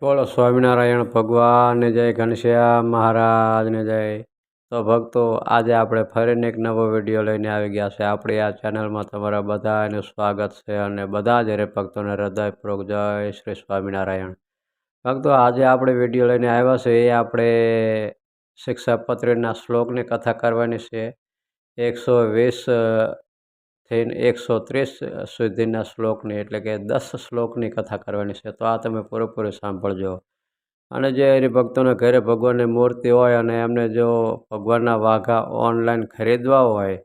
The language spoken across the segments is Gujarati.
બોલો સ્વામિનારાયણ ભગવાનને જય, ઘનશ્યામ મહારાજને જય. તો ભક્તો, આજે આપણે ફરીને એક નવો વિડીયો લઈને આવી ગયા છે. આપણી આ ચેનલમાં તમારા બધાનું સ્વાગત છે અને બધા જ ભક્તોને હૃદયપૂર્વક જય શ્રી સ્વામિનારાયણ. ભક્તો, આજે આપણે વિડીયો લઈને આવ્યા છે એ આપણે શિક્ષાપત્રીના શ્લોકની કથા કરવાની છે. 120 થઈને 130 સુધીના શ્લોકની, એટલે કે 10 શ્લોકની કથા કરવાની છે. તો આ તમે પૂરેપૂરી સાંભળજો. અને જે હરિભક્તોને ઘરે ભગવાનની મૂર્તિ હોય અને એમને જો ભગવાનના વાઘા ઓનલાઈન ખરીદવા હોય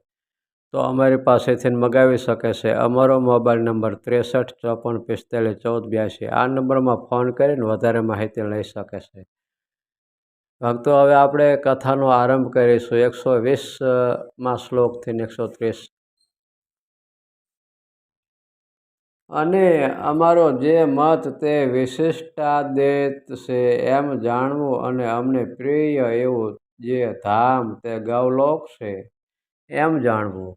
તો અમારી પાસેથી મગાવી શકે છે. અમારો મોબાઈલ નંબર 63 54 45 14 82. આ નંબરમાં ફોન કરીને વધારે માહિતી લઈ શકે છે. ભક્તો, હવે આપણે કથાનો આરંભ કરીશું 120માં શ્લોકથી 130. અને અમારો જે મત તે વિશિષ્ટાદ્વૈત છે એમ જાણવું, અને અમને પ્રિય એવું જે ધામ તે ગૌલોક છે એમ જાણવું,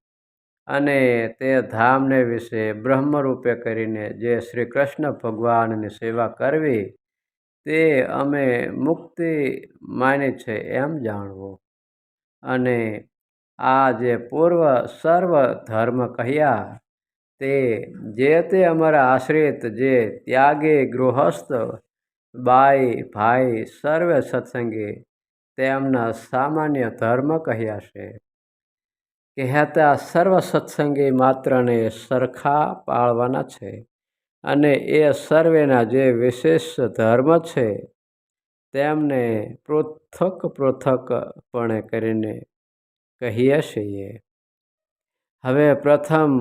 અને તે ધામને વિશે બ્રહ્મરૂપે કરીને જે શ્રી કૃષ્ણ ભગવાનની સેવા કરવી તે અમે મુક્તિ માની છે એમ જાણવું. અને આ જે પૂર્વ સર્વ ધર્મ કહ્યા તે જે અમારા આશ્રિત જે ત્યાગી ગૃહસ્થ બાઈ ભાઈ સર્વે સત્સંગી તેમના સામાન્ય ધર્મ કહ્યા છે. કહેતા સર્વ સત્સંગી માત્રને સરખા પાળવાના છે. અને એ સર્વેના જે વિશેષ ધર્મ છે તેમને પૃથક પૃથકપણે કરીને કહીએ છીએ. હવે પ્રથમ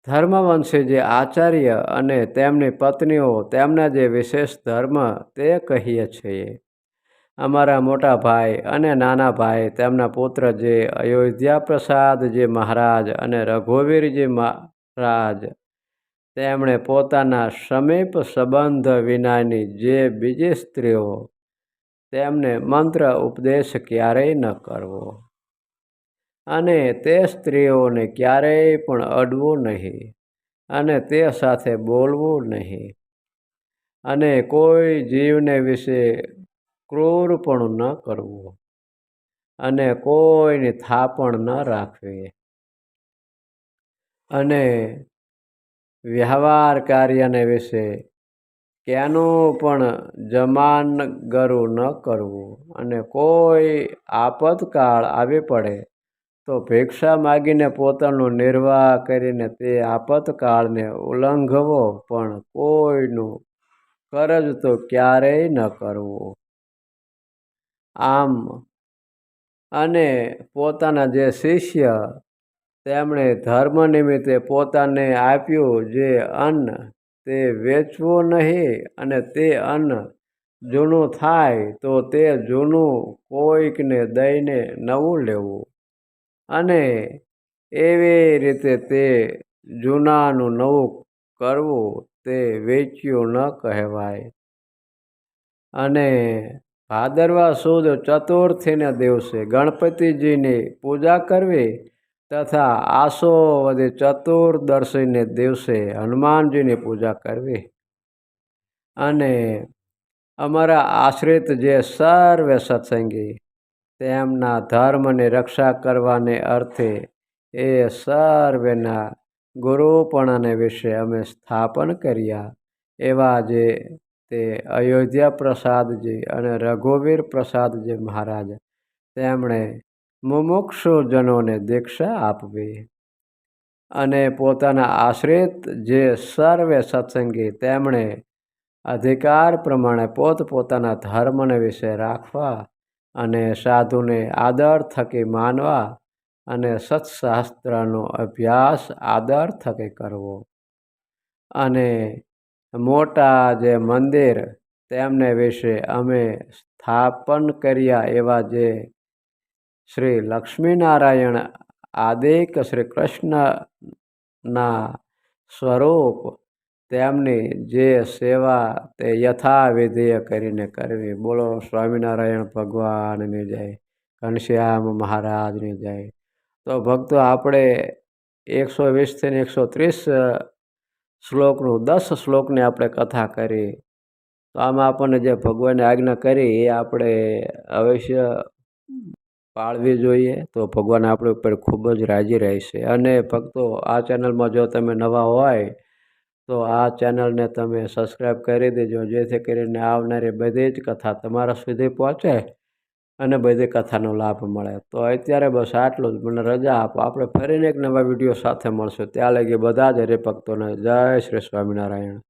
ધર્મવંશી જે આચાર્ય અને તેમની પત્નીઓ તેમના જે વિશેષ ધર્મ તે કહીએ છીએ. અમારા મોટા ભાઈ અને નાના ભાઈ તેમના પુત્ર જે અયોધ્યા પ્રસાદજી મહારાજ અને રઘુવીરજી મહારાજ તેમણે પોતાના સમીપ સંબંધ વિનાની જે બીજી સ્ત્રીઓ તેમને મંત્ર ઉપદેશ ક્યારેય ન કરવો, અને તે સ્ત્રીઓને ક્યારેય પણ અડવું નહીં, અને તે સાથે બોલવું નહીં, અને કોઈ જીવને વિશે ક્રૂરપણું ન કરવું, અને કોઈની થાપણ ન રાખવી, અને વ્યવહાર કાર્યને વિશે કેનું પણ જમાનગરું ન કરવું, અને કોઈ આપતકાળ આવી પડે તો ભિક્ષા માગીને પોતાનું નિર્વાહ કરીને તે આપતકાળને ઉલ્લંઘવો, પણ કોઈનું કરજ તો ક્યારેય ન કરવું. આમ, અને પોતાના જે શિષ્ય તેમણે ધર્મ નિમિત્તે પોતાને આપ્યું જે અન્ન તે વેચવું નહીં, અને તે અન્ન જૂનું થાય તો તે જૂનું કોઈકને દઈને નવું લેવું, અને એવી રીતે તે જૂનાનું નવું કરવું તે વેચ્યું ન કહેવાય. અને ભાદરવા સુદ ચતુર્થીના દિવસે ગણપતિજીની પૂજા કરવી, તથા આસો ચતુર્દશીને દિવસે હનુમાનજીની પૂજા કરવી. અને અમારા આશ્રિત જે સર્વે સત્સંગી તેમના ધર્મની રક્ષા કરવાને અર્થે એ સર્વેના ગુરુપણાને વિશે અમે સ્થાપન કર્યા એવા જે તે અયોધ્યા પ્રસાદજી અને રઘુવીર પ્રસાદજી મહારાજ તેમણે મુમુક્ષુજનોને દીક્ષા આપવી, અને પોતાના આશ્રિત જે સર્વે સત્સંગી તેમણે અધિકાર પ્રમાણે પોતપોતાના ધર્મને વિશે રાખવા, અને સાધુને આદર થકી માનવા, અને સત્શાસ્ત્રનો અભ્યાસ આદર થકી કરવો, અને મોટા જે મંદિર તેમને વિશે અમે સ્થાપન કર્યા એવા જે શ્રી લક્ષ્મીનારાયણ આદિક શ્રી કૃષ્ણના સ્વરૂપ તેમની જે સેવા તે યથાવિધિય કરીને કરવી. બોલો સ્વામિનારાયણ ભગવાનની જય, ઘનશ્યામ મહારાજની જય. તો ભક્તો, આપણે 120થી 130 શ્લોકનું 10 શ્લોકની આપણે કથા કરી. તો આમાં આપણને જે ભગવાને આજ્ઞા કરી એ આપણે અવશ્ય પાળવી જોઈએ, તો ભગવાન આપણી ઉપર ખૂબ જ રાજી રહેશે. અને ભક્તો, આ ચેનલમાં જો તમે નવા હોય તો આ ચેનલને તમે સબસ્ક્રાઈબ કરી દેજો, જેથી કરીને આવનારી બધી જ કથા તમારા સુધી પહોંચે અને બધી કથાનો લાભ મળે. તો અત્યારે બસ આટલું જ. મને રજા આપો. આપણે ફરીને એક નવા વિડીયો સાથે મળશું. ત્યાં લગી બધા જ હરિભક્તોને જય શ્રી સ્વામિનારાયણ.